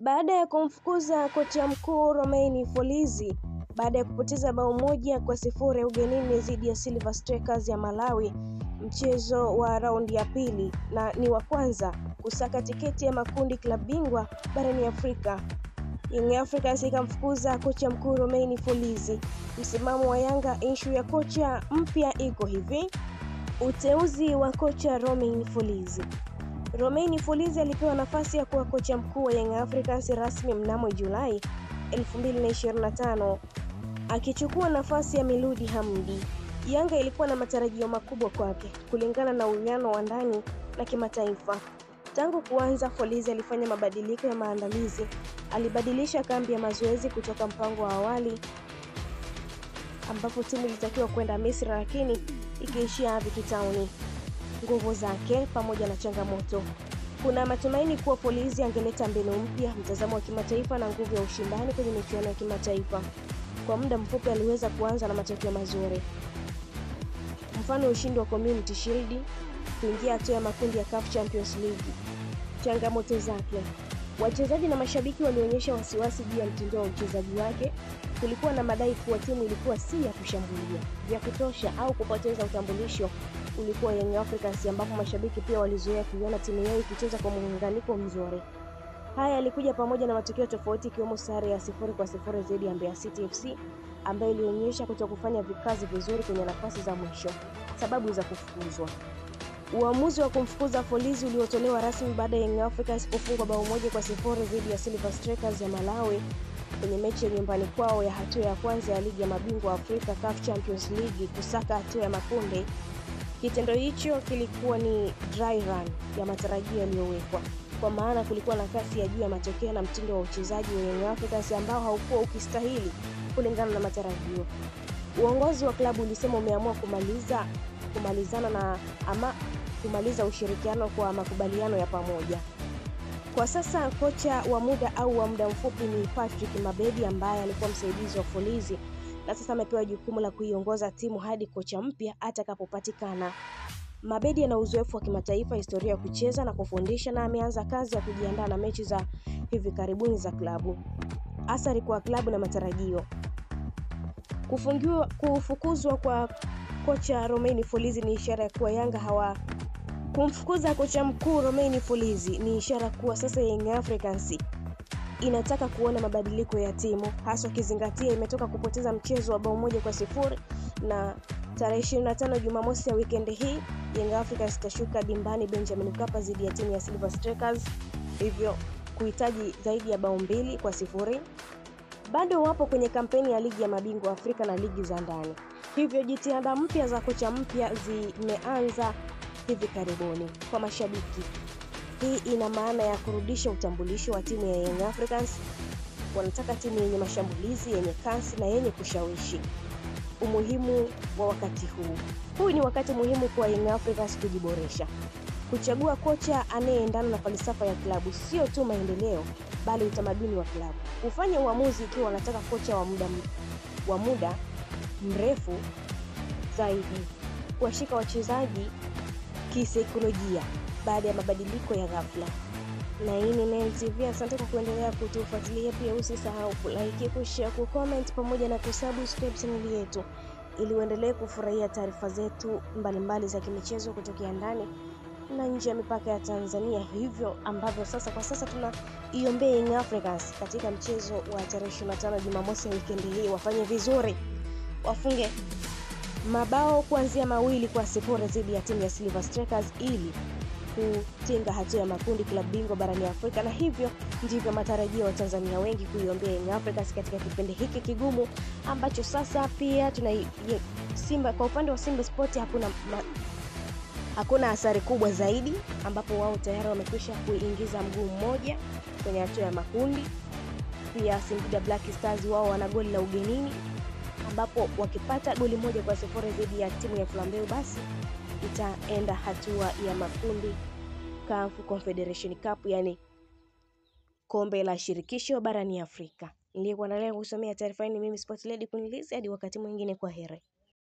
Baada ya kumfukuza kocha mkuu Romain Folz baada ya kupoteza bao 1-0 ugenini dhidi ya Silver Strikers ya Malawi, mchezo wa raundi ya pili na ni wa kwanza kusaka tiketi ya makundi klabu bingwa barani Afrika. Young Africans ikamfukuza kocha mkuu Romain Folz. Msimamo wa Yanga issue ya kocha mpya iko hivi: uteuzi wa kocha Romain Folz. Romain Folz alipewa nafasi ya kuwa kocha mkuu wa Young Africans rasmi mnamo Julai 2025 akichukua nafasi ya Miloud Hamdi. Yanga ilikuwa na matarajio makubwa kwake kulingana na uwiano wa ndani na kimataifa. Tangu kuanza, Folz alifanya mabadiliko ya maandalizi. Alibadilisha kambi ya mazoezi kutoka mpango wa awali ambapo timu ilitakiwa kwenda Misri lakini ikiishia Cape Town. Nguvu zake pamoja na changamoto. Kuna matumaini kuwa Folz angeleta mbinu mpya, mtazamo wa kimataifa na nguvu ya ushindani kwenye michuano ya kimataifa. Kwa muda mfupi aliweza kuanza na matokeo mazuri. Mfano ushindi wa Community Shield, kuingia hatua ya makundi ya CAF Champions League. Changamoto zake. Wachezaji na mashabiki walionyesha wasiwasi juu ya mtindo wa uchezaji wake. Kulikuwa na madai kuwa timu ilikuwa si ya kushambulia vya kutosha au kupoteza utambulisho ulikuwa Young Africans, ambapo mashabiki pia walizoea kuiona timu yao ikicheza kwa muunganiko mzuri. Haya yalikuja pamoja na matokeo tofauti ikiwemo sare ya 0-0 dhidi ya Mbeya City FC ambayo ilionyesha kutokufanya vikazi vizuri kwenye nafasi za mwisho. Sababu za kufukuzwa. Uamuzi wa kumfukuza Folz uliotolewa rasmi baada ya Young Africans kufungwa bao 1-0 dhidi ya Silver Strikers ya Malawi kwenye mechi ya nyumbani kwao ya hatua ya kwanza ya ligi ya mabingwa Afrika CAF Champions League kusaka hatua ya makundi. Kitendo hicho kilikuwa ni dry run ya matarajio yaliyowekwa, kwa maana kulikuwa na kasi ya juu ya matokeo na mtindo wa uchezaji wa Young Africans ambao haukuwa ukistahili kulingana na matarajio. Uongozi wa klabu ulisema umeamua kumaliza ushirikiano kwa makubaliano ya pamoja. Kwa sasa kocha wa muda au wa muda mfupi ni Patrick Mabedi ambaye alikuwa msaidizi wa Folz na sasa amepewa jukumu la kuiongoza timu hadi kocha mpya atakapopatikana. Mabedi ana uzoefu wa kimataifa, historia ya kucheza na kufundisha, na ameanza kazi ya kujiandaa na mechi za hivi karibuni za klabu. Athari kwa klabu na matarajio. Kufukuzwa kwa kocha Romain Folz ni ishara ya kuwa Yanga kumfukuza kocha mkuu Romain Folz ni ishara kuwa sasa Young Africans inataka kuona mabadiliko ya timu, hasa kizingatia imetoka kupoteza mchezo wa bao 1-0 na tarehe 25 Jumamosi ya weekend hii Young Africans itashuka dimbani Benjamin Mkapa dhidi ya timu ya Silver Strikers, hivyo kuhitaji zaidi ya bao 2-0. Bado wapo kwenye kampeni ya ligi ya mabingwa Afrika na ligi za ndani, hivyo jitihada mpya za kocha mpya zimeanza hivi karibuni. Kwa mashabiki, hii ina maana ya kurudisha utambulisho wa timu ya Young Africans. Wanataka timu yenye mashambulizi, yenye kasi na yenye kushawishi. Umuhimu wa wakati huu ni wakati muhimu kwa Young Africans kujiboresha, kuchagua kocha anayeendana na falsafa ya klabu, sio tu maendeleo bali utamaduni wa klabu. Kufanya uamuzi ikiwa wanataka kocha wa muda mrefu zaidi, kuwashika wachezaji kisaikolojia baada ya mabadiliko ya ghafla. Na hii ni Nile TV. Asante kwa kuendelea kutufuatilia, pia usisahau kulike, kushare, kucomment pamoja na kusubscribe channel yetu ili uendelee kufurahia taarifa zetu mbalimbali za kimichezo kutokea ndani na nje ya mipaka ya Tanzania. Hivyo ambavyo kwa sasa tunaiombea Young Africans katika mchezo wa tarehe 25 Jumamosi weekend hii wafanye vizuri, wafunge mabao kuanzia 2-0 dhidi ya timu ya Silver Strikers ili kutinga hatua ya makundi klabu bingwa barani Afrika. Na hivyo ndivyo matarajio wa Tanzania wengi kuiombea Young Africans katika kipindi hiki kigumu ambacho sasa pia Simba. Kwa upande wa Simba Sport hakuna athari kubwa zaidi, ambapo wao tayari wamekwisha kuingiza mguu mmoja kwenye hatua ya makundi. Pia Singida Black Stars wao wana goli la ugenini, ambapo wakipata goli 1-0 dhidi ya timu ya Flambeu basi itaenda hatua ya makundi CAF Confederation Cup, yani kombe la shirikisho barani Afrika. Nilikuwa naendelea kusomea taarifa hii mimi Sport Lady Kunilizi, hadi wakati mwingine, kwa heri.